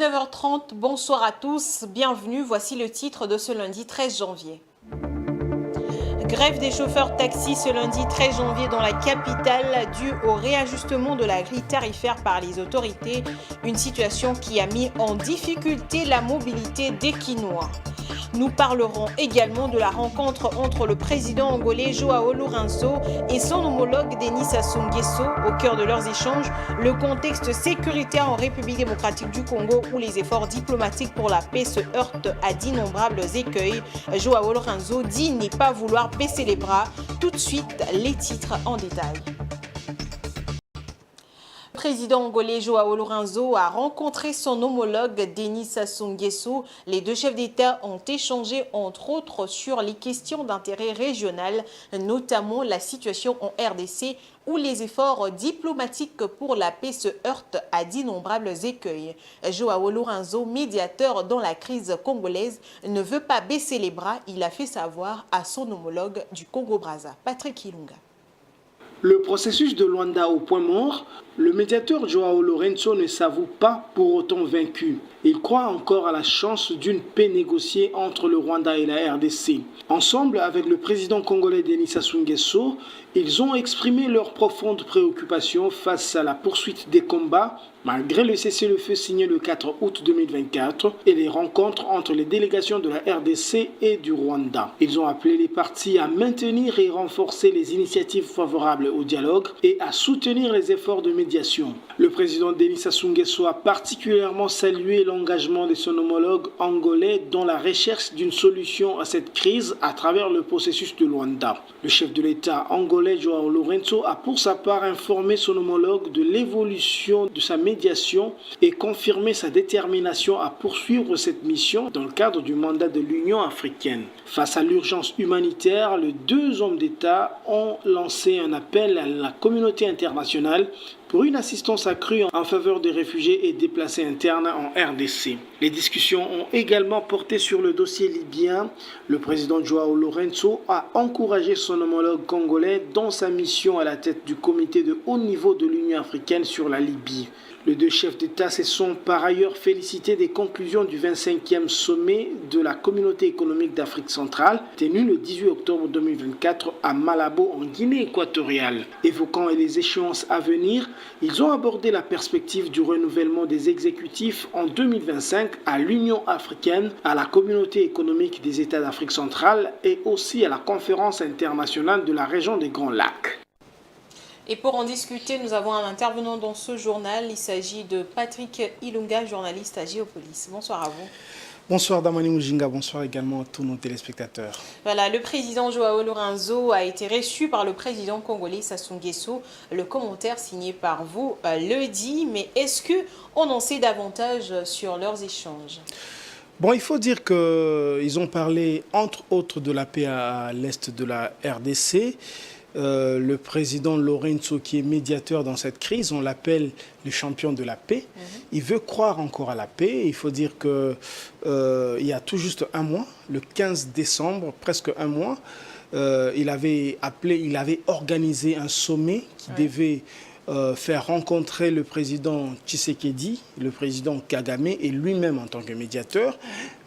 19h30, bonsoir à tous, bienvenue, voici le titre de ce lundi 13 janvier. Grève des chauffeurs taxis ce lundi 13 janvier dans la capitale due au réajustement de la grille tarifaire par les autorités, une situation qui a mis en difficulté la mobilité des Quinois. Nous parlerons également de la rencontre entre le président angolais Joao Lourenço et son homologue Denis Sassou Nguesso. Au cœur de leurs échanges, le contexte sécuritaire en République démocratique du Congo où les efforts diplomatiques pour la paix se heurtent à d'innombrables écueils. Joao Lourenço dit ne pas vouloir baisser les bras. Tout de suite, les titres en détail. Le président angolais Joao Lourenço a rencontré son homologue Denis Sassou Nguesso. Les deux chefs d'État ont échangé entre autres sur les questions d'intérêt régional, notamment la situation en RDC où les efforts diplomatiques pour la paix se heurtent à d'innombrables écueils. Joao Lourenço, médiateur dans la crise congolaise, ne veut pas baisser les bras. Il a fait savoir à son homologue du Congo-Brazza, Patrick Ilunga. Le processus de Luanda au point mort, le médiateur Joao Lourenço ne s'avoue pas pour autant vaincu. Il croit encore à la chance d'une paix négociée entre le Rwanda et la RDC. Ensemble avec le président congolais Denis Sassou Nguesso, ils ont exprimé leurs profondes préoccupations face à la poursuite des combats malgré le cessez-le-feu signé le 4 août 2024 et les rencontres entre les délégations de la RDC et du Rwanda. Ils ont appelé les parties à maintenir et renforcer les initiatives favorables au dialogue et à soutenir les efforts de médiation. Le président Denis Sassou Nguesso a particulièrement salué l'engagement de son homologue angolais dans la recherche d'une solution à cette crise à travers le processus de Luanda. Le chef de l'État angolais Joao Lourenço a pour sa part informé son homologue de l'évolution de sa médiation et confirmé sa détermination à poursuivre cette mission dans le cadre du mandat de l'Union africaine. Face à l'urgence humanitaire, les deux hommes d'État ont lancé un appel à la communauté internationale pour une assistance accrue en faveur des réfugiés et déplacés internes en RDC. Les discussions ont également porté sur le dossier libyen. Le président Joao Lourenço a encouragé son homologue congolais dans sa mission à la tête du comité de haut niveau de l'Union africaine sur la Libye. Les deux chefs d'État se sont par ailleurs félicités des conclusions du 25e sommet de la Communauté économique d'Afrique centrale, tenu le 18 octobre 2024 à Malabo en Guinée équatoriale. Évoquant les échéances à venir, ils ont abordé la perspective du renouvellement des exécutifs en 2025 à l'Union africaine, à la Communauté économique des États d'Afrique centrale et aussi à la Conférence internationale de la région des Grands Lacs. Et pour en discuter, nous avons un intervenant dans ce journal. Il s'agit de Patrick Ilunga, journaliste à Géopolis. Bonsoir à vous. Bonsoir Damani Mujinga, bonsoir également à tous nos téléspectateurs. Voilà, le président Joao Lourenço a été reçu par le président congolais Sassou Nguesso. Le commentaire signé par vous le dit, mais est-ce qu'on en sait davantage sur leurs échanges ? Bon, il faut dire qu'ils ont parlé entre autres de la paix à l'est de la RDC. Le président Lourenço, qui est médiateur dans cette crise, on l'appelle le champion de la paix. Il veut croire encore à la paix. Il faut dire qu'il y a tout juste un mois, le 15 décembre, presque un mois, il avait organisé un sommet qui devait faire rencontrer le président Tshisekedi, le président Kagame et lui-même en tant que médiateur.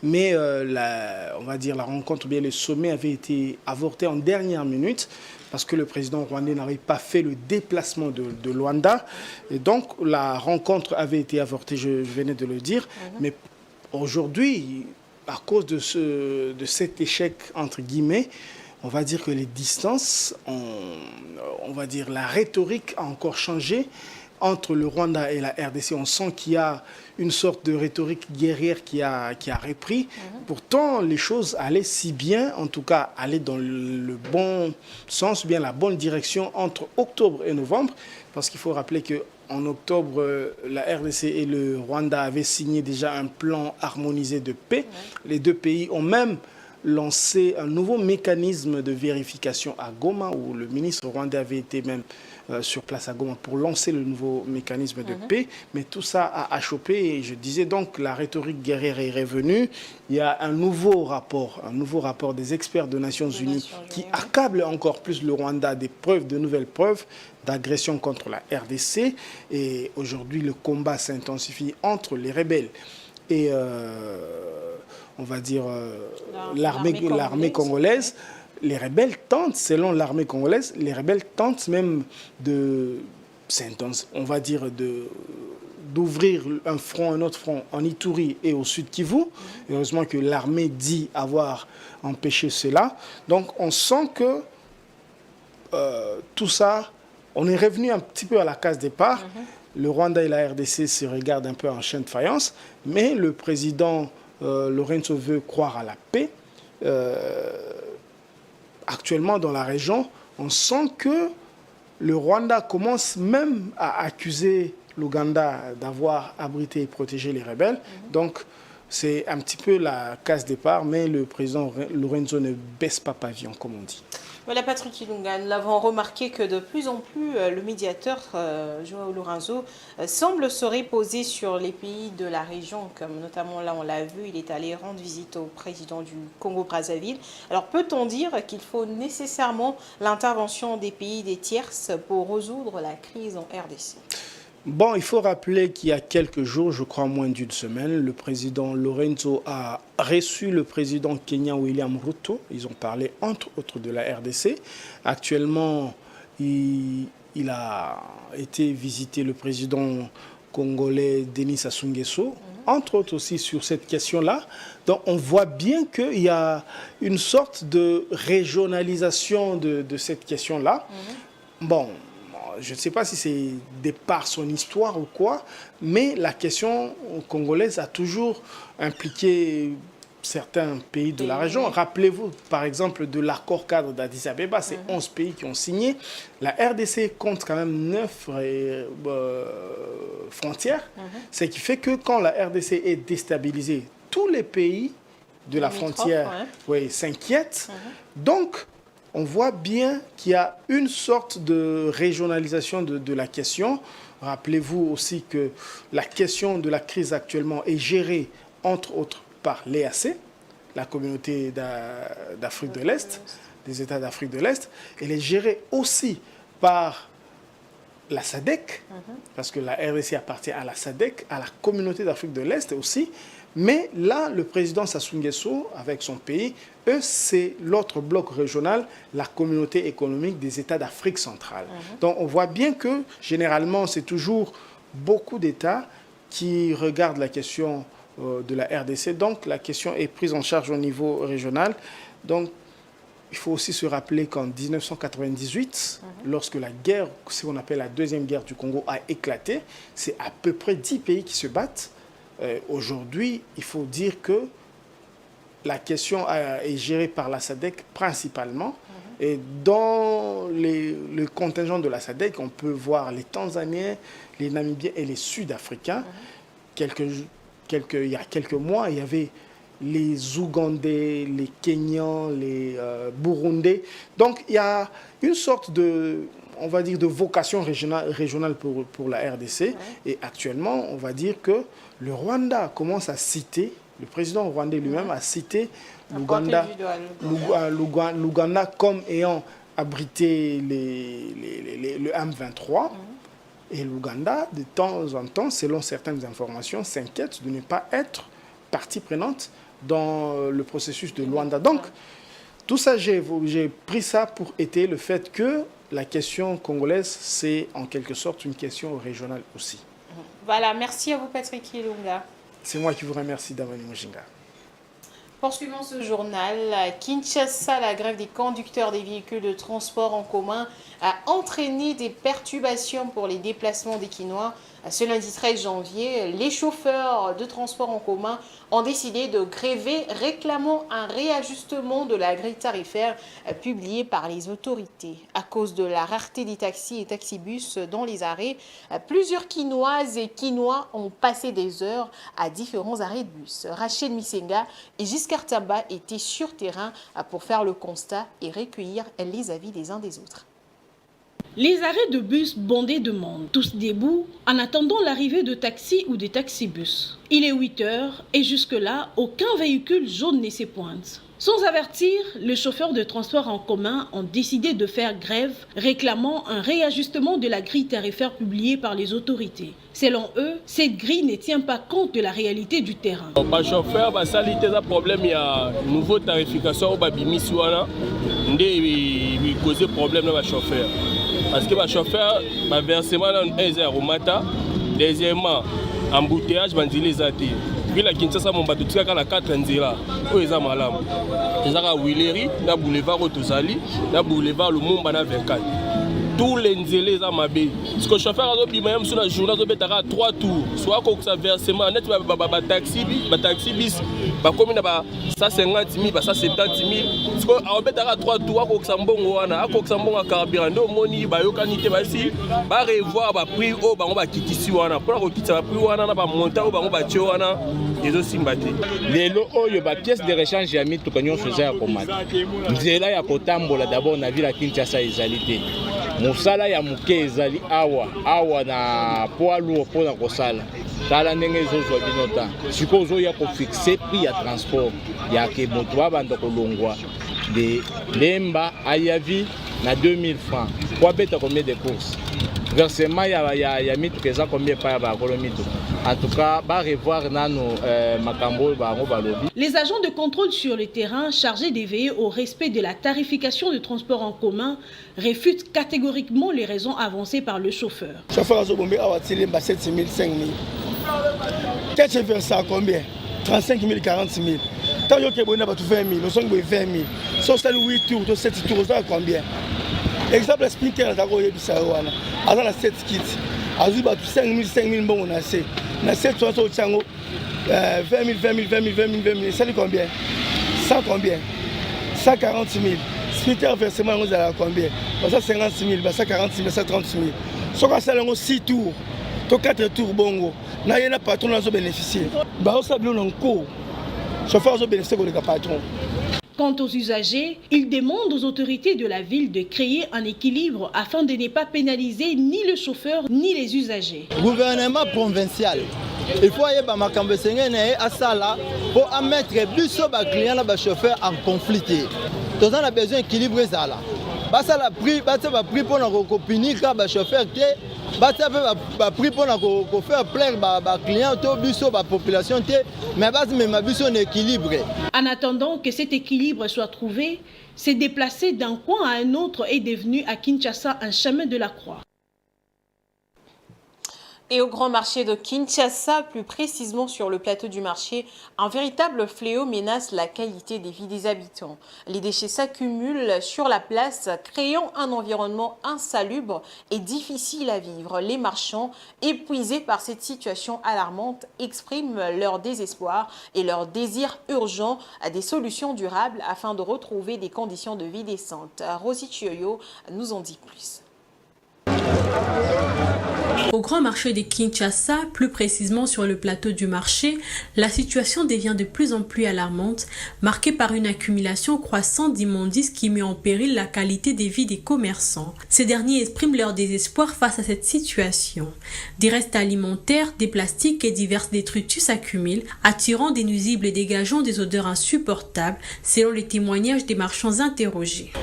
Mais on va dire la rencontre, bien le sommet avait été avorté en dernière minute parce que le président rwandais n'avait pas fait le déplacement de Luanda. Et donc la rencontre avait été avortée, je venais de le dire. Mais aujourd'hui, à cause de cet échec, entre guillemets, on va dire que les distances, on va dire la rhétorique a encore changé entre le Rwanda et la RDC. On sent qu'il y a une sorte de rhétorique guerrière qui a repris. Pourtant, les choses allaient si bien, en tout cas, allaient dans le bon sens, bien la bonne direction entre octobre et novembre. Parce qu'il faut rappeler qu'en octobre, la RDC et le Rwanda avaient signé déjà un plan harmonisé de paix. Les deux pays ont même lancé un nouveau mécanisme de vérification à Goma, où le ministre rwandais avait été même sur place à Goma pour lancer le nouveau mécanisme de paix. Mais tout ça a achoppé et je disais donc la rhétorique guerrière est revenue. Il y a un nouveau rapport des experts des Nations Unies qui accable encore plus le Rwanda de nouvelles preuves d'agression contre la RDC. Et aujourd'hui, le combat s'intensifie entre les rebelles et on va dire l'armée congolaise. Les rebelles tentent, selon l'armée congolaise, les rebelles tentent même on va dire d'ouvrir un autre front en Ituri et au sud Kivu. Heureusement que l'armée dit avoir empêché cela. Donc on sent que tout ça, on est revenu un petit peu à la case départ. Le Rwanda et la RDC se regardent un peu en chaîne de faïence, mais le président Lorenzo veut croire à la paix. Actuellement, dans la région, on sent que le Rwanda commence même à accuser l'Ouganda d'avoir abrité et protégé les rebelles. Donc, c'est un petit peu la case départ, mais le président Lorenzo ne baisse pas pavillon, comme on dit. Voilà, Patrick Ilunga, nous l'avons remarqué que de plus en plus, le médiateur Joao Lorenzo semble se reposer sur les pays de la région, comme notamment là on l'a vu, il est allé rendre visite au président du Congo-Brazzaville. Alors peut-on dire qu'il faut nécessairement l'intervention des pays des tierces pour résoudre la crise en RDC ? Bon, il faut rappeler qu'il y a quelques jours, je crois moins d'une semaine, le président Lorenzo a reçu le président kenyan William Ruto. Ils ont parlé entre autres de la RDC. Actuellement, il a été visiter le président congolais Denis Sassou Nguesso, entre autres aussi sur cette question-là. Donc on voit bien qu'il y a une sorte de régionalisation de cette question-là. Bon, je ne sais pas si c'est de par son histoire ou quoi, mais la question congolaise a toujours impliqué certains pays de la région. Rappelez-vous, par exemple, de l'accord cadre d'Addis Abeba, c'est 11 pays qui ont signé. La RDC compte quand même 9 frontières, ce qui fait que quand la RDC est déstabilisée, tous les pays de la frontière s'inquiètent. Donc, on voit bien qu'il y a une sorte de régionalisation de la question. Rappelez-vous aussi que la question de la crise actuellement est gérée, entre autres, par l'EAC, la communauté d'Afrique de l'Est, des États d'Afrique de l'Est. Elle est gérée aussi par la SADC, parce que la RDC appartient à la SADC, à la communauté d'Afrique de l'Est aussi. Mais là, le président Sassou Nguesso, avec son pays, eux, c'est l'autre bloc régional, la communauté économique des États d'Afrique centrale. Donc, on voit bien que, généralement, c'est toujours beaucoup d'États qui regardent la question de la RDC. Donc, la question est prise en charge au niveau régional. Donc, il faut aussi se rappeler qu'en 1998, lorsque la guerre, ce qu'on appelle la deuxième guerre du Congo, a éclaté, c'est à peu près 10 pays qui se battent. Aujourd'hui, il faut dire que la question est gérée par la SADC principalement. Et dans le contingent de la SADC, on peut voir les Tanzaniens, les Namibiens et les Sud-Africains. Il y a quelques mois, il y avait les Ougandais, les Kenyans, les Burundais. Donc, il y a une sorte de, on va dire, de vocation régionale pour la RDC. Et actuellement, on va dire que le Rwanda commence à citer, le président rwandais lui-même a cité l'Ouganda comme ayant abrité le M23. Et l'Ouganda, de temps en temps, selon certaines informations, s'inquiète de ne pas être partie prenante dans le processus de Luanda. Donc, tout ça, j'ai pris ça pour étayer le fait que la question congolaise, c'est en quelque sorte une question régionale aussi. Voilà, merci à vous Patrick Ilunga. C'est moi qui vous remercie, Damani Mujinga. Poursuivons ce journal. À Kinshasa, la grève des conducteurs des véhicules de transport en commun a entraîné des perturbations pour les déplacements des Kinois. Ce lundi 13 janvier, les chauffeurs de transport en commun ont décidé de gréver, réclamant un réajustement de la grille tarifaire publiée par les autorités. À cause de la rareté des taxis et taxibus dans les arrêts, plusieurs Kinoises et Kinois ont passé des heures à différents arrêts de bus. Rachel Misenga et Giscard Tamba étaient sur terrain pour faire le constat et recueillir les avis des uns des autres. Les arrêts de bus bondés de monde, tous debout, en attendant l'arrivée de taxis ou de taxibus. Il est 8 heures et jusque-là, aucun véhicule jaune ne se pointe. Sans avertir, les chauffeurs de transport en commun ont décidé de faire grève, réclamant un réajustement de la grille tarifaire publiée par les autorités. Selon eux, cette grille ne tient pas compte de la réalité du terrain. Les chauffeurs, il y a un problème, il y a une nouvelle tarification qui cause problème aux chauffeurs. Parce que les chauffeurs, le versement est 1 au matin, deuxièmement, embouteillage, les athées. Puis la Kinshasa, mon bateau, tu as 4 nzela. Où est-ce que malam? Ils ont Willery, na boulevard Otozali, na boulevard Lumumba na 24. Tous les nzela sont mabé. Ce que le chauffeur a dit même sur la journée, il a 3 tours. Soit qu'on a versement net, taxi bis, comme il a 150 000, 170 000. Ce qu'on a 3 tours, on a bon wana, on a carburant, moni, bayokanité basi, ba revoir ba prix au ba on va quitter si wana. Pour la quitter ba prix wana na ba monter au ba on va tirer wana. Les lots, les pièces de rechange, j'ai mis tout le monde faisait à commander. Nzela ya kotambola d'abord na ville à Kinshasa ezalité. Mosala ya muke ezali awa na poids lourd pour na kosala. Tala ndenge ezozwa binota. Sikozo ya ko fixer prix ya transport ya ke moto banda kolongwa de lemba ayavi na 2000 francs. Kwa beta combien de courses? Versement ya mitu keza combien pa ba kolomito. En tout cas, va revoir Makambo. Les agents de contrôle sur le terrain chargés d'éveiller au respect de la tarification de transport en commun réfutent catégoriquement les raisons avancées par le chauffeur. Le chauffeur a dit 7 000, 5 000. Qu'est-ce que tu fais ça combien? 35 000, 40 000. Tant que tu as 20 000, nous sommes 20 000. Si tu as 8 tours, 7 tours, tu as combien? Exemple, le sprinter, tu as 7 kits. Azu ba 5 000 bon on a assez. Na 700 tchango 20 000, ça dit combien? 100 combien? 140 000. Sprinter versement on a combien? Ça 50 000, ça 40 000, ça 30 000. So ka ça 6 tours. To 4 tours bongo. Na yena patron na zo bénéficier. Ba o sablo non ko. Chauffeur zo bénéficier ko le patron. Quant aux usagers, ils demandent aux autorités de la ville de créer un équilibre afin de ne pas pénaliser ni le chauffeur ni les usagers. Gouvernement provincial, il faut aller à Sala pour mettre plus de clients et chauffeurs en conflit. Nous avons besoin d'équilibre. Ça la prix pour nous copiner les chauffeurs. Prix pour nous faire plaire les clients, la population, mais un équilibre. En attendant que cet équilibre soit trouvé, se déplacer d'un coin à un autre est devenu à Kinshasa un chemin de la croix. Et au grand marché de Kinshasa, plus précisément sur le plateau du marché, un véritable fléau menace la qualité de vie des habitants. Les déchets s'accumulent sur la place, créant un environnement insalubre et difficile à vivre. Les marchands, épuisés par cette situation alarmante, expriment leur désespoir et leur désir urgent à des solutions durables afin de retrouver des conditions de vie décentes. Rosie Chioyo nous en dit plus. Au grand marché de Kinshasa, plus précisément sur le plateau du marché, la situation devient de plus en plus alarmante, marquée par une accumulation croissante d'immondices qui met en péril la qualité de vie des commerçants. Ces derniers expriment leur désespoir face à cette situation. Des restes alimentaires, des plastiques et divers détritus s'accumulent, attirant des nuisibles et dégageant des odeurs insupportables, selon les témoignages des marchands interrogés.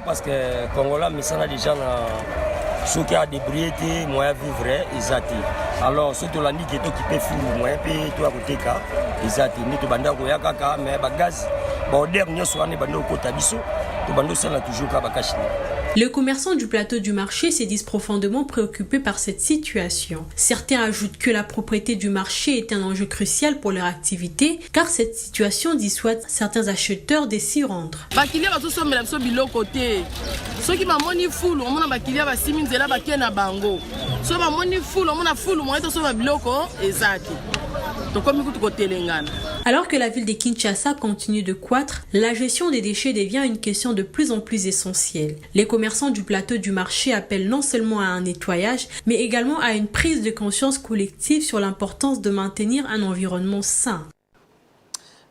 Parce que Congolais, mais ça déjà ceux qui ont débrouillé, moyen vivre, ils ont. Alors, ceux qui ont dit qu'ils occupent fou, moyen payer tout à côté, ils ont. Ni tout banda ko yakaka, mais bagaz, bon dernier soir ne banda ko tabiso, tout banda ça toujours ka bakashini. Les commerçants du plateau du marché se disent profondément préoccupés par cette situation. Certains ajoutent que la propriété du marché est un enjeu crucial pour leur activité, car cette situation dissuade certains acheteurs de s'y rendre. Alors que la ville de Kinshasa continue de croître, la gestion des déchets devient une question de plus en plus essentielle. Les commerçants du plateau du marché appellent non seulement à un nettoyage, mais également à une prise de conscience collective sur l'importance de maintenir un environnement sain.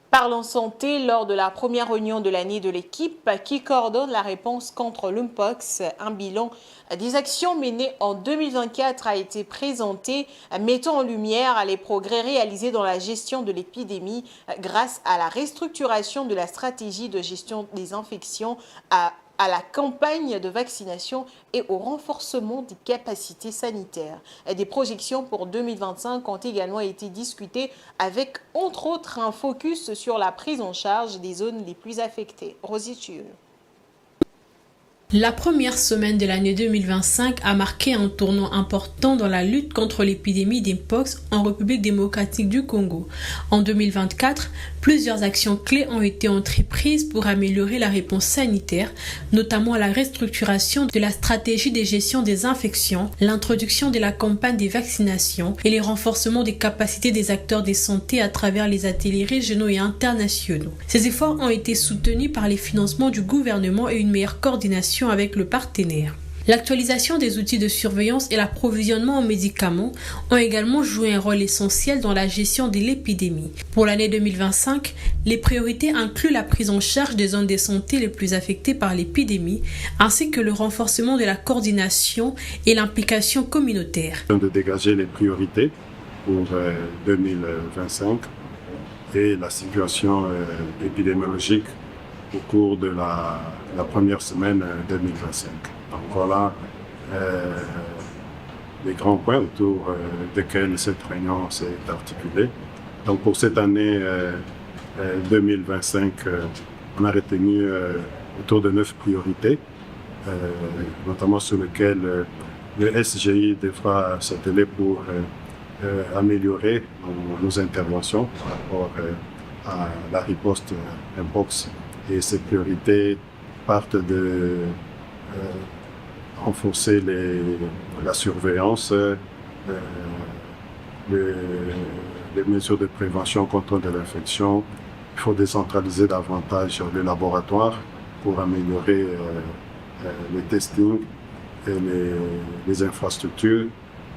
Parlons santé, lors de la première réunion de l'année de l'équipe qui coordonne la réponse contre l'Mpox, un bilan des actions menées en 2024 a été présenté, mettant en lumière les progrès réalisés dans la gestion de l'épidémie grâce à la restructuration de la stratégie de gestion des infections, à la campagne de vaccination et au renforcement des capacités sanitaires. Des projections pour 2025 ont également été discutées avec, entre autres, un focus sur la prise en charge des zones les plus affectées. Rosie Thiul. La première semaine de l'année 2025 a marqué un tournant important dans la lutte contre l'épidémie d'Mpox en République démocratique du Congo. En 2024, plusieurs actions clés ont été entreprises pour améliorer la réponse sanitaire, notamment la restructuration de la stratégie de gestion des infections, l'introduction de la campagne des vaccinations et les renforcements des capacités des acteurs de santé à travers les ateliers régionaux et internationaux. Ces efforts ont été soutenus par les financements du gouvernement et une meilleure coordination avec le partenaire. L'actualisation des outils de surveillance et l'approvisionnement en médicaments ont également joué un rôle essentiel dans la gestion de l'épidémie. Pour l'année 2025, les priorités incluent la prise en charge des zones de santé les plus affectées par l'épidémie, ainsi que le renforcement de la coordination et l'implication communautaire. De dégager les priorités pour 2025 et la situation épidémiologique au cours de la première semaine 2025. Donc voilà les grands points autour desquels cette réunion s'est articulée. Donc pour cette année 2025, on a retenu autour de 9 priorités, notamment sur lesquelles le SGI devra s'atteler pour améliorer nos interventions par rapport à la riposte Mpox. Et ces priorités partent de renforcer la surveillance, les mesures de prévention contre de l'infection. Il faut décentraliser davantage les laboratoires pour améliorer les testing et les infrastructures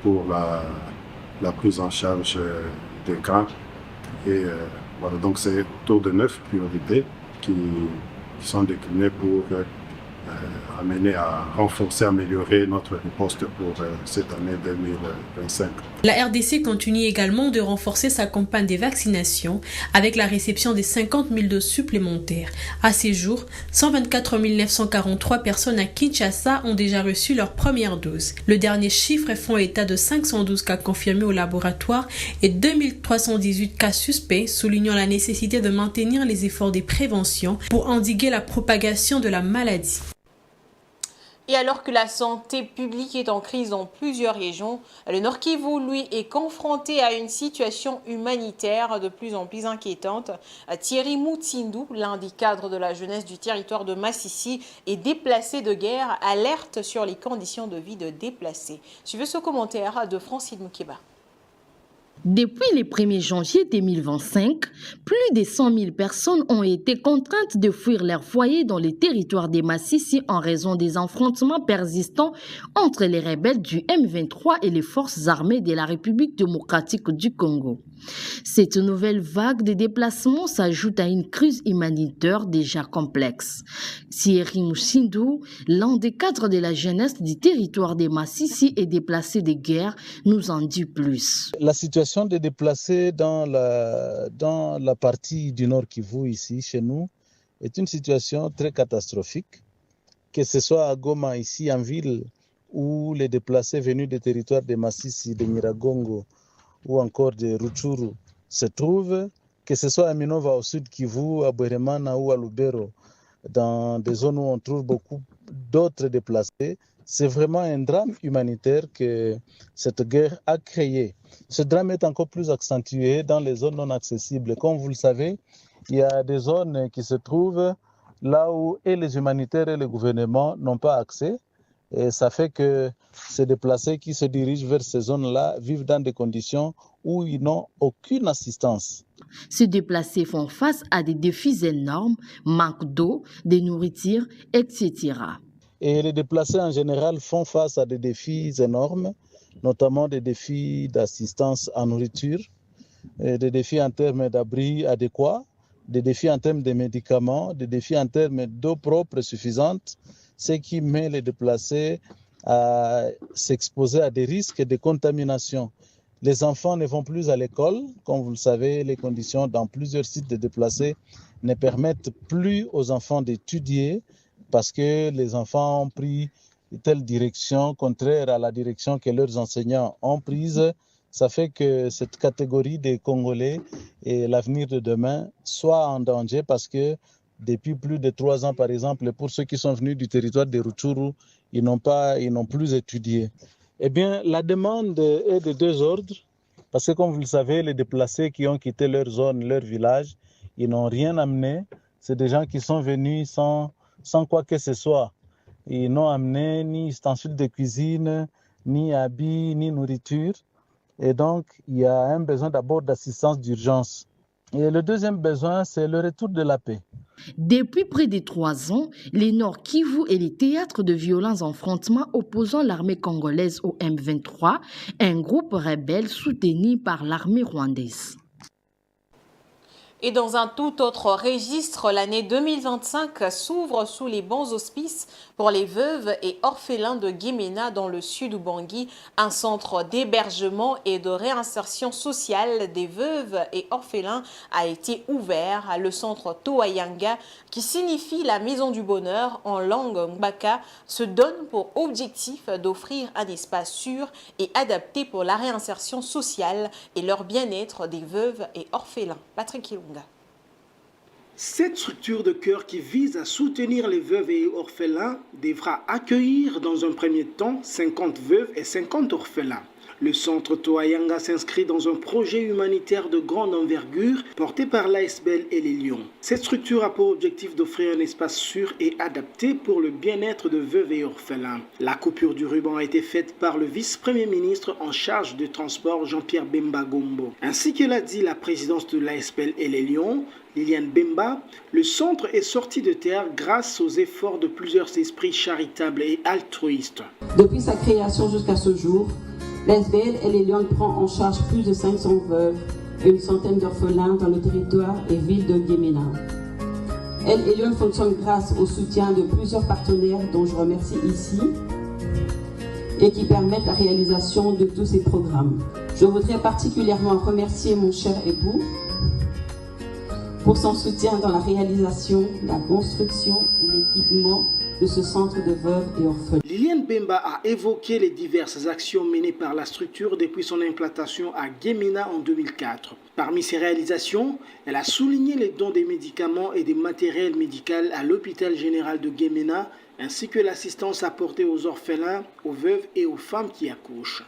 pour la prise en charge des cas. Et voilà, donc c'est autour de 9 priorités qui sont déclinées pour amener à renforcer, améliorer notre riposte pour cette année 2025. La RDC continue également de renforcer sa campagne de vaccination avec la réception des 50 000 doses supplémentaires. À ce jour, 124 943 personnes à Kinshasa ont déjà reçu leur première dose. Le dernier chiffre font état de 512 cas confirmés au laboratoire et 2318 cas suspects, soulignant la nécessité de maintenir les efforts de prévention pour endiguer la propagation de la maladie. Et alors que la santé publique est en crise dans plusieurs régions, le Nord Kivu, lui, est confronté à une situation humanitaire de plus en plus inquiétante. Thierry Moutindou, l'un des cadres de la jeunesse du territoire de Massissi et déplacé de guerre, alerte sur les conditions de vie de déplacés. Suivez ce commentaire de Francine Moukeba. Depuis le 1er janvier 2025, plus de 100 000 personnes ont été contraintes de fuir leur foyer dans les territoires des Massissi en raison des affrontements persistants entre les rebelles du M23 et les forces armées de la République démocratique du Congo. Cette nouvelle vague de déplacements s'ajoute à une crise humanitaire déjà complexe. Thierry Moutindou, l'un des cadres de la jeunesse du territoire des Massissi et déplacé de guerre, nous en dit plus. La situation des déplacés dans la partie du Nord Kivu, ici, chez nous, est une situation très catastrophique. Que ce soit à Goma, ici en ville, où les déplacés venus des territoires de Massissi, de Nyiragongo, ou encore de Rutshuru se trouvent, que ce soit à Minova au sud Kivu, à Bweremana ou à Lubero, dans des zones où on trouve beaucoup d'autres déplacés. C'est vraiment un drame humanitaire que cette guerre a créé. Ce drame est encore plus accentué dans les zones non accessibles. Comme vous le savez, il y a des zones qui se trouvent là où et les humanitaires et le gouvernement n'ont pas accès. Et ça fait que ces déplacés qui se dirigent vers ces zones-là vivent dans des conditions où ils n'ont aucune assistance. Ces déplacés font face à des défis énormes, manque d'eau, de nourriture, etc. Et les déplacés en général font face à des défis énormes, notamment des défis d'assistance en nourriture, des défis en termes d'abri adéquat, des défis en termes de médicaments, des défis en termes d'eau propre suffisante, ce qui met les déplacés à s'exposer à des risques de contamination. Les enfants ne vont plus à l'école. Comme vous le savez, les conditions dans plusieurs sites de déplacés ne permettent plus aux enfants d'étudier parce que les enfants ont pris telle direction contraire à la direction que leurs enseignants ont prise. Ça fait que cette catégorie des Congolais et l'avenir de demain soit en danger parce que depuis plus de 3 ans, par exemple, pour ceux qui sont venus du territoire de Rutshuru, ils n'ont plus étudié. Eh bien, la demande est de 2 ordres, parce que comme vous le savez, les déplacés qui ont quitté leur zone, leur village, ils n'ont rien amené. C'est des gens qui sont venus sans quoi que ce soit. Ils n'ont amené ni ustensiles de cuisine, ni habits, ni nourriture. Et donc, il y a un besoin d'abord d'assistance d'urgence. Et le deuxième besoin, c'est le retour de la paix. Depuis près de 3 ans, les Nord Kivu est le théâtre de violents affrontements opposant l'armée congolaise au M23, un groupe rebelle soutenu par l'armée rwandaise. Et dans un tout autre registre, l'année 2025 s'ouvre sous les bons auspices pour les veuves et orphelins de Guémena dans le sud Ubangui. Un centre d'hébergement et de réinsertion sociale des veuves et orphelins a été ouvert. Le centre Toayanga, qui signifie la maison du bonheur en langue Mbaka, se donne pour objectif d'offrir un espace sûr et adapté pour la réinsertion sociale et leur bien-être des veuves et orphelins. Patrick Ilunga. Cette structure de cœur qui vise à soutenir les veuves et orphelins devra accueillir dans un premier temps 50 veuves et 50 orphelins. Le centre Toayanga s'inscrit dans un projet humanitaire de grande envergure porté par l'ASBL et les Lions. Cette structure a pour objectif d'offrir un espace sûr et adapté pour le bien-être de veuves et orphelins. La coupure du ruban a été faite par le vice-premier ministre en charge du transport Jean-Pierre Bemba Gombo. Ainsi que l'a dit la présidente de l'ASBL et les Lions, Liliane Bemba, le centre est sorti de terre grâce aux efforts de plusieurs esprits charitables et altruistes. Depuis sa création jusqu'à ce jour, l'ASBL et les Lions prend en charge plus de 500 veuves et une centaine d'orphelins dans le territoire et ville de Guémena. Elle et Lions fonctionnent grâce au soutien de plusieurs partenaires dont je remercie ici et qui permettent la réalisation de tous ces programmes. Je voudrais particulièrement remercier mon cher époux pour son soutien dans la réalisation, la construction et l'équipement de ce centre de veuves et orphelins. Liliane Bemba a évoqué les diverses actions menées par la structure depuis son implantation à Guémena en 2004. Parmi ses réalisations, elle a souligné les dons des médicaments et des matériels médicaux à l'hôpital général de Guémena, ainsi que l'assistance apportée aux orphelins, aux veuves et aux femmes qui accouchent.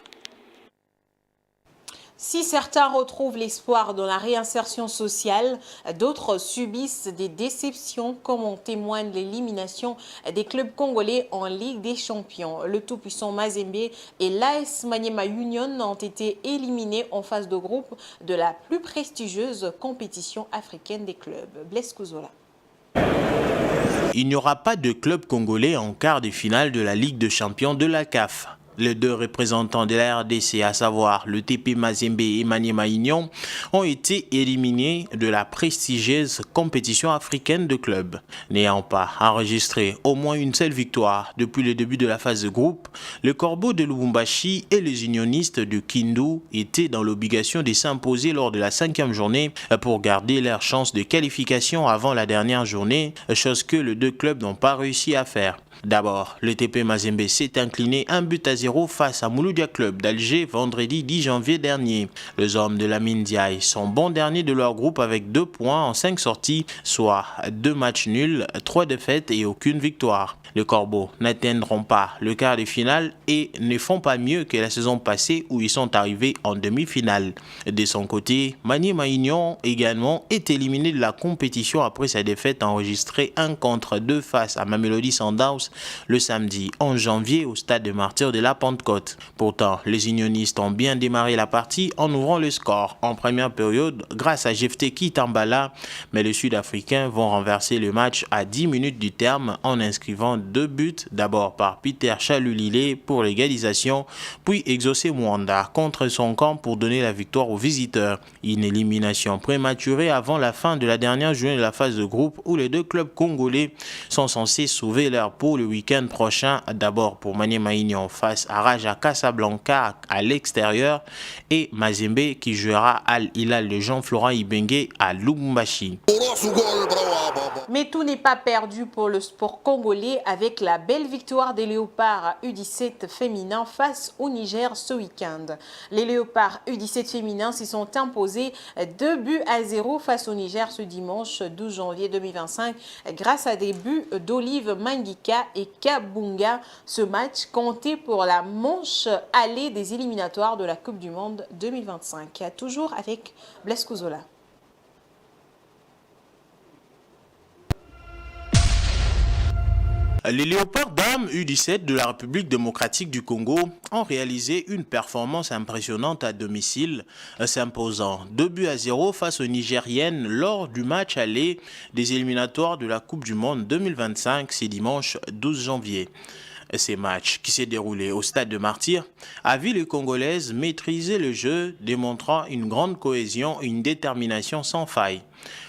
Si certains retrouvent l'espoir dans la réinsertion sociale, d'autres subissent des déceptions, comme en témoigne l'élimination des clubs congolais en Ligue des Champions. Le tout-puissant Mazembe et l'AS Maniema Union ont été éliminés en phase de groupe de la plus prestigieuse compétition africaine des clubs. Blaise Kouzola. Il n'y aura pas de club congolais en quart de finale de la Ligue des Champions de la CAF. Les 2 représentants de la RDC, à savoir le TP Mazembe et Maniema Union, ont été éliminés de la prestigieuse compétition africaine de clubs. N'ayant pas enregistré au moins une seule victoire depuis le début de la phase de groupe, le Corbeau de Lubumbashi et les unionistes de Kindu étaient dans l'obligation de s'imposer lors de la 5e journée pour garder leur chance de qualification avant la dernière journée, chose que les 2 clubs n'ont pas réussi à faire. D'abord, le TP Mazembe s'est incliné 1-0 face à Mouloudia Club d'Alger vendredi 10 janvier dernier. Les hommes de Lamine Diaye sont bons derniers de leur groupe avec 2 points en 5 sorties, soit 2 matchs nuls, 3 défaites et aucune victoire. Les Corbeaux n'atteindront pas le quart de finale et ne font pas mieux que la saison passée où ils sont arrivés en demi-finale. De son côté, Maniema Union également est éliminé de la compétition après sa défaite enregistrée 1-2 face à Mamelodi Sundowns France le samedi 11 janvier au stade de Martyrs de la Pentecôte. Pourtant, les unionistes ont bien démarré la partie en ouvrant le score en première période grâce à Jefteki Tambala, mais les Sud-Africains vont renverser le match à 10 minutes du terme en inscrivant 2 buts, d'abord par Peter Chalulile pour l'égalisation, puis Exaucé Mwanda contre son camp pour donner la victoire aux visiteurs. Une élimination prématurée avant la fin de la dernière journée de la phase de groupe où les deux clubs congolais sont censés sauver leur peau le week-end prochain, d'abord pour Maniema Union face à Raja Casablanca à l'extérieur et Mazembe qui jouera Al Hilal de Jean-Florent Ibenge à Lubumbashi. Mais tout n'est pas perdu pour le sport congolais avec la belle victoire des Léopards U17 féminins face au Niger ce week-end. Les Léopards U17 féminins s'y sont imposés 2-0 face au Niger ce dimanche 12 janvier 2025 grâce à des buts d'Olive Mangika et Kabunga. Ce match comptait pour la manche allée des éliminatoires de la Coupe du Monde 2025. Toujours avec Blaise Kouzola. Les Léopards dames U17 de la République démocratique du Congo ont réalisé une performance impressionnante à domicile, s'imposant 2-0 face aux Nigériennes lors du match aller des éliminatoires de la Coupe du Monde 2025, ce dimanche 12 janvier. Ces matchs, qui s'est déroulé au stade de Martyrs, a vu les Congolaises maîtriser le jeu, démontrant une grande cohésion et une détermination sans faille.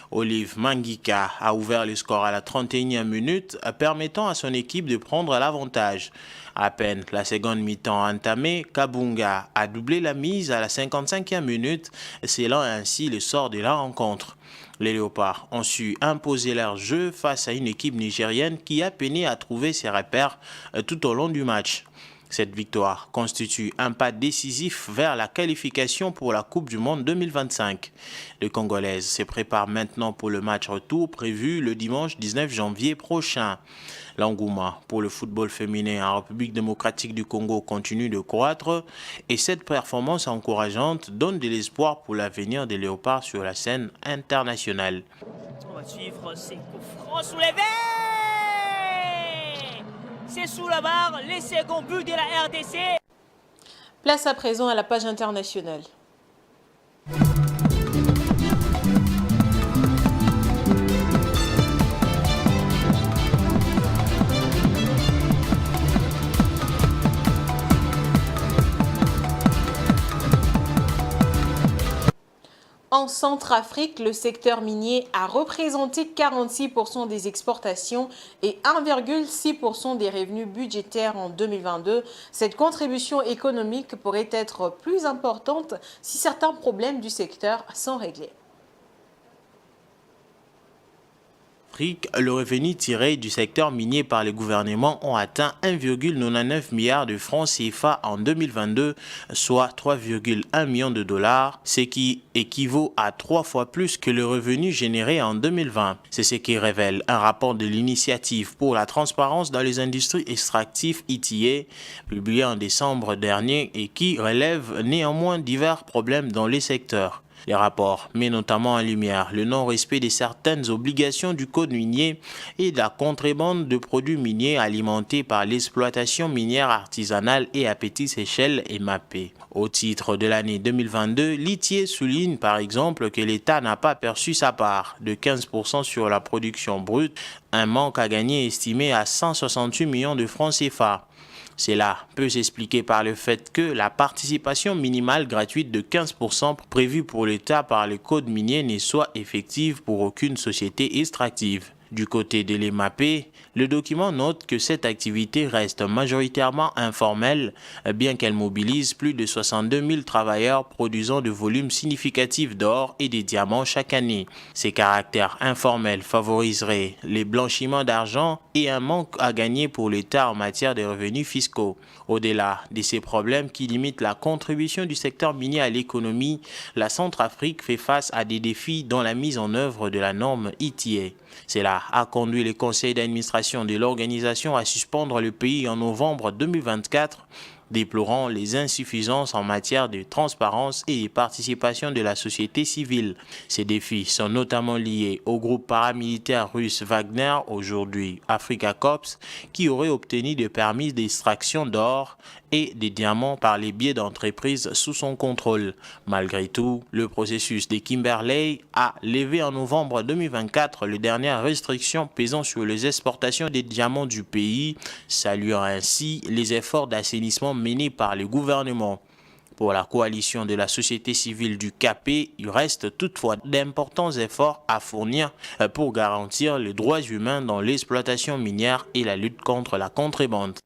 Olive Mangika a ouvert le score à la 31e minute, permettant à son équipe de prendre l'avantage. À peine la seconde mi-temps entamée, Kabunga a doublé la mise à la 55e minute, scellant ainsi le sort de la rencontre. Les Léopards ont su imposer leur jeu face à une équipe nigérienne qui a peiné à trouver ses repères tout au long du match. Cette victoire constitue un pas décisif vers la qualification pour la Coupe du Monde 2025. Les Congolaises se préparent maintenant pour le match retour prévu le dimanche 19 janvier prochain. L'engouement pour le football féminin en République démocratique du Congo continue de croître et cette performance encourageante donne de l'espoir pour l'avenir des Léopards sur la scène internationale. On va suivre ces coups francs soulevés. C'est sous la barre, les seconds buts de la RDC. Place à présent à la page internationale. En Centrafrique, le secteur minier a représenté 46% des exportations et 1,6% des revenus budgétaires en 2022. Cette contribution économique pourrait être plus importante si certains problèmes du secteur sont réglés. Le revenu tiré du secteur minier par les gouvernements ont atteint 1,99 milliard de francs CFA en 2022, soit 3,1 millions de dollars, ce qui équivaut à 3 fois plus que le revenu généré en 2020. C'est ce qui révèle un rapport de l'Initiative pour la transparence dans les industries extractives ITA, publié en décembre dernier et qui relève néanmoins divers problèmes dans les secteurs. Les rapports mettent notamment en lumière le non-respect de certaines obligations du code minier et de la contrebande de produits miniers alimentés par l'exploitation minière artisanale et à petite échelle MAP. Au titre de l'année 2022, l'ITIE souligne par exemple que l'État n'a pas perçu sa part de 15% sur la production brute, un manque à gagner estimé à 168 millions de francs CFA. Cela peut s'expliquer par le fait que la participation minimale gratuite de 15% prévue pour l'État par le code minier ne soit effective pour aucune société extractive. Du côté de l'EMAP, le document note que cette activité reste majoritairement informelle, bien qu'elle mobilise plus de 62 000 travailleurs produisant de volumes significatifs d'or et de diamants chaque année. Ces caractères informels favoriseraient les blanchiments d'argent et un manque à gagner pour l'État en matière de revenus fiscaux. Au-delà de ces problèmes qui limitent la contribution du secteur minier à l'économie, la Centrafrique fait face à des défis dans la mise en œuvre de la norme ITA. Cela a conduit le conseil d'administration de l'organisation à suspendre le pays en novembre 2024 déplorant les insuffisances en matière de transparence et de participation de la société civile. Ces défis sont notamment liés au groupe paramilitaire russe Wagner, aujourd'hui Africa Corps, qui aurait obtenu des permis d'extraction d'or et des diamants par les biais d'entreprises sous son contrôle. Malgré tout, le processus de Kimberley a levé en novembre 2024 les dernières restrictions pesant sur les exportations des diamants du pays, saluant ainsi les efforts d'assainissement menés par le gouvernement. Pour la coalition de la société civile du CAP, il reste toutefois d'importants efforts à fournir pour garantir les droits humains dans l'exploitation minière et la lutte contre la contrebande.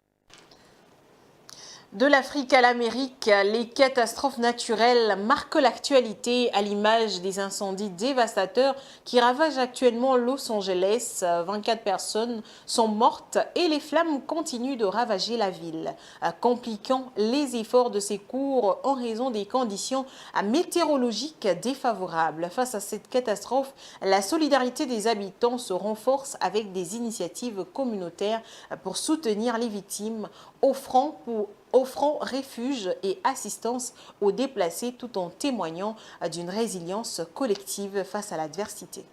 De l'Afrique à l'Amérique, les catastrophes naturelles marquent l'actualité à l'image des incendies dévastateurs qui ravagent actuellement Los Angeles. 24 personnes sont mortes et les flammes continuent de ravager la ville, compliquant les efforts de secours en raison des conditions météorologiques défavorables. Face à cette catastrophe, la solidarité des habitants se renforce avec des initiatives communautaires pour soutenir les victimes, offrant refuge et assistance aux déplacés tout en témoignant d'une résilience collective face à l'adversité.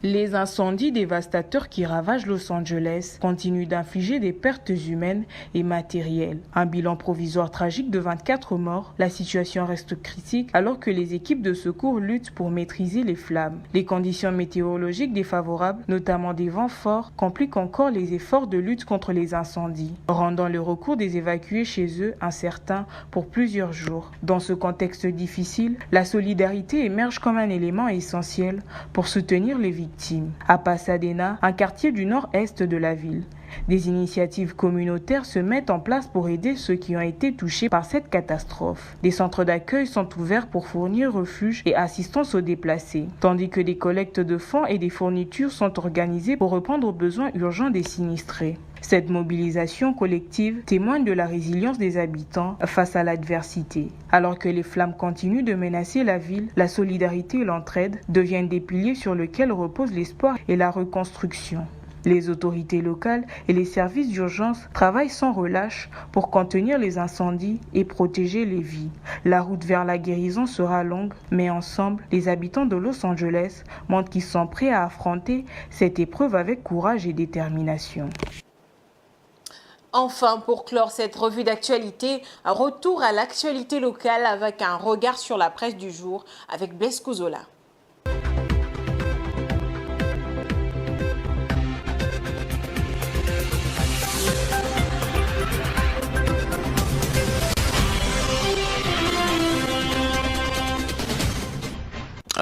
Les incendies dévastateurs qui ravagent Los Angeles continuent d'infliger des pertes humaines et matérielles. Un bilan provisoire tragique de 24 morts, la situation reste critique alors que les équipes de secours luttent pour maîtriser les flammes. Les conditions météorologiques défavorables, notamment des vents forts, compliquent encore les efforts de lutte contre les incendies, rendant le recours des évacués chez eux incertain pour plusieurs jours. Dans ce contexte difficile, la solidarité émerge comme un élément essentiel pour soutenir les victimes. À Pasadena, un quartier du nord-est de la ville, des initiatives communautaires se mettent en place pour aider ceux qui ont été touchés par cette catastrophe. Des centres d'accueil sont ouverts pour fournir refuge et assistance aux déplacés, tandis que des collectes de fonds et des fournitures sont organisées pour répondre aux besoins urgents des sinistrés. Cette mobilisation collective témoigne de la résilience des habitants face à l'adversité. Alors que les flammes continuent de menacer la ville, la solidarité et l'entraide deviennent des piliers sur lesquels repose l'espoir et la reconstruction. Les autorités locales et les services d'urgence travaillent sans relâche pour contenir les incendies et protéger les vies. La route vers la guérison sera longue, mais ensemble, les habitants de Los Angeles montrent qu'ils sont prêts à affronter cette épreuve avec courage et détermination. Enfin, pour clore cette revue d'actualité, un retour à l'actualité locale avec un regard sur la presse du jour avec Blaise Kozola.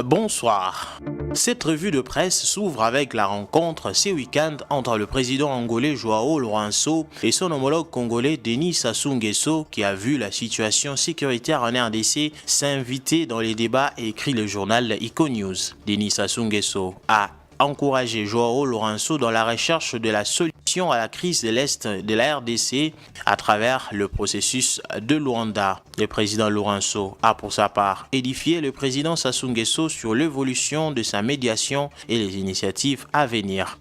Bonsoir. Cette revue de presse s'ouvre avec la rencontre ce week-end entre le président angolais Joao Lourenço et son homologue congolais Denis Sassou Nguesso qui a vu la situation sécuritaire en RDC s'inviter dans les débats, écrit le journal Econews. Denis Sassou Nguesso a encouragé Joao Lourenço dans la recherche de la solution à la crise de l'Est de la RDC à travers le processus de Luanda. Le président Lourenço a pour sa part édifié le président Sassou Nguesso sur l'évolution de sa médiation et les initiatives à venir.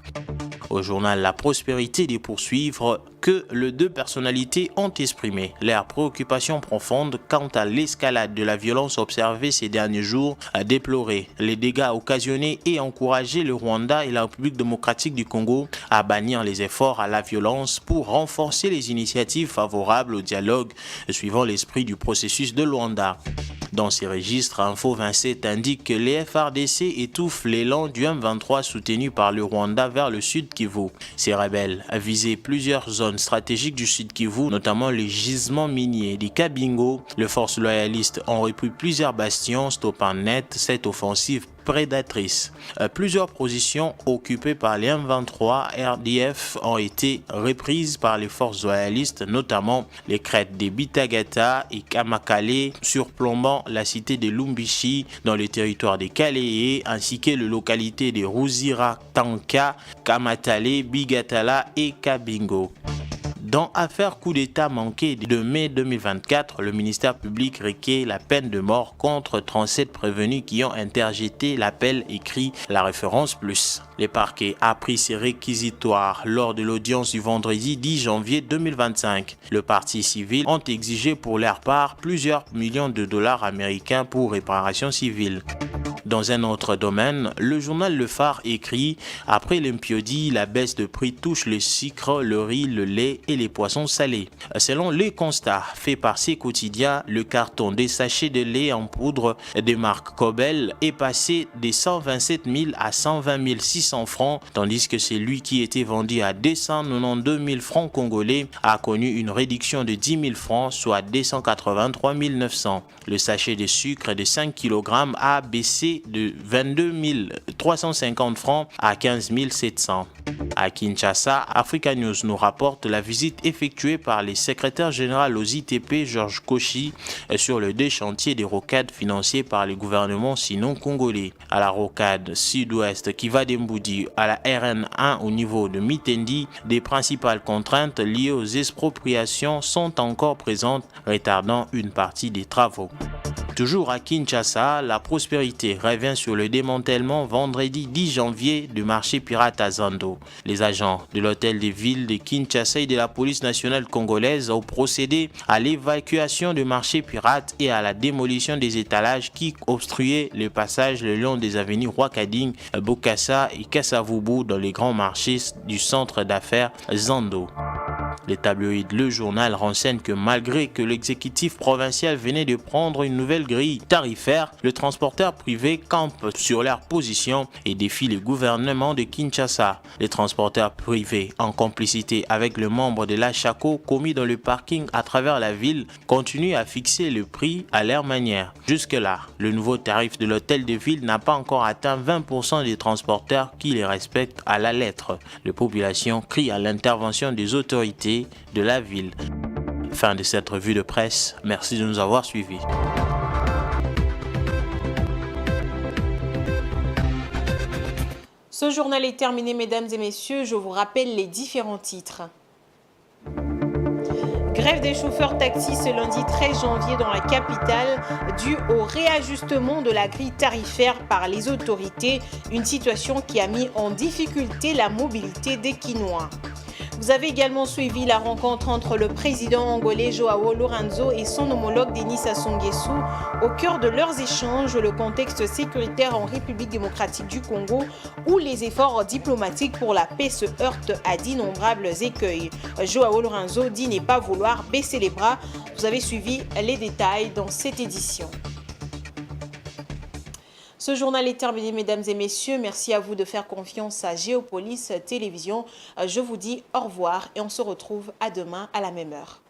Au journal La Prospérité de poursuivre que les deux personnalités ont exprimé leurs préoccupations profondes quant à l'escalade de la violence observée ces derniers jours, a déploré les dégâts occasionnés et encouragé le Rwanda et la République démocratique du Congo à bannir les efforts à la violence pour renforcer les initiatives favorables au dialogue suivant l'esprit du processus de Luanda. Dans ces registres, Info 27 indique que les FARDC étouffent l'élan du M23 soutenu par le Rwanda vers le sud Kivu. Ces rebelles visaient plusieurs zones stratégiques du sud Kivu, notamment les gisements miniers des Kabingo. Les forces loyalistes ont repris plusieurs bastions, stoppant net cette offensive prédatrice. Plusieurs positions occupées par les M23 RDF ont été reprises par les forces loyalistes, notamment les crêtes des Bitagata et Kamakale, surplombant la cité de Lumbishi dans le territoire des Kaléé, ainsi que les localités de Ruzira, Tanka, Kamatale, Bigatala et Kabingo. Dans affaire coup d'État manqué de mai 2024, le ministère public requiert la peine de mort contre 37 prévenus qui ont interjeté l'appel écrit la référence plus. Les parquets a pris ses réquisitoires lors de l'audience du vendredi 10 janvier 2025. Le parti civil ont exigé pour leur part plusieurs millions de dollars américains pour réparation civile. Dans un autre domaine, le journal Le Phare écrit « Après l'impiodie, la baisse de prix touche le sucre, le riz, le lait et les poissons salés ». Selon les constats faits par ces quotidiens, le carton des sachets de lait en poudre de marque Cobel est passé des 127 000 à 120 600 francs, tandis que celui qui était vendu à 292 000 francs congolais a connu une réduction de 10 000 francs, soit 283 900. Le sachet de sucre de 5 kg a baissé de 22 350 francs à 15 700. À Kinshasa, Africa News nous rapporte la visite effectuée par le secrétaire général aux ITP, Georges Kochi, sur le deux chantiers des rocades financés par le gouvernement sino-congolais. À la rocade sud-ouest qui va d'Emboudi à la RN1 au niveau de Mitendi, des principales contraintes liées aux expropriations sont encore présentes, retardant une partie des travaux. Toujours à Kinshasa, la prospérité revient sur le démantèlement vendredi 10 janvier du marché pirate à Zando. Les agents de l'hôtel de ville de Kinshasa et de la police nationale congolaise ont procédé à l'évacuation du marché pirate et à la démolition des étalages qui obstruaient le passage le long des avenues Rwakading, Bokassa et Kassavubu dans les grands marchés du centre d'affaires Zando. Les tabloïds Le Journal renseignent que malgré que l'exécutif provincial venait de prendre une nouvelle grille tarifaire, le transporteur privé campe sur leur position et défie le gouvernement de Kinshasa. Les transporteurs privés, en complicité avec le membre de l'Achako commis dans le parking à travers la ville, continuent à fixer le prix à leur manière. Jusque-là, le nouveau tarif de l'hôtel de ville n'a pas encore atteint 20% des transporteurs qui les respectent à la lettre. Les populations crient à l'intervention des autorités de la ville. Fin de cette revue de presse. Merci de nous avoir suivis. Ce journal est terminé, mesdames et messieurs. Je vous rappelle les différents titres. Grève des chauffeurs taxis ce lundi 13 janvier dans la capitale due au réajustement de la grille tarifaire par les autorités, une situation qui a mis en difficulté la mobilité des Kinois. Vous avez également suivi la rencontre entre le président angolais Joao Lourenço et son homologue Denis Sassou Nguesso. Au cœur de leurs échanges, le contexte sécuritaire en République démocratique du Congo, où les efforts diplomatiques pour la paix se heurtent à d'innombrables écueils. Joao Lourenço dit ne pas vouloir baisser les bras. Vous avez suivi les détails dans cette édition. Ce journal est terminé, mesdames et messieurs. Merci à vous de faire confiance à Géopolis Télévision. Je vous dis au revoir et on se retrouve à demain à la même heure.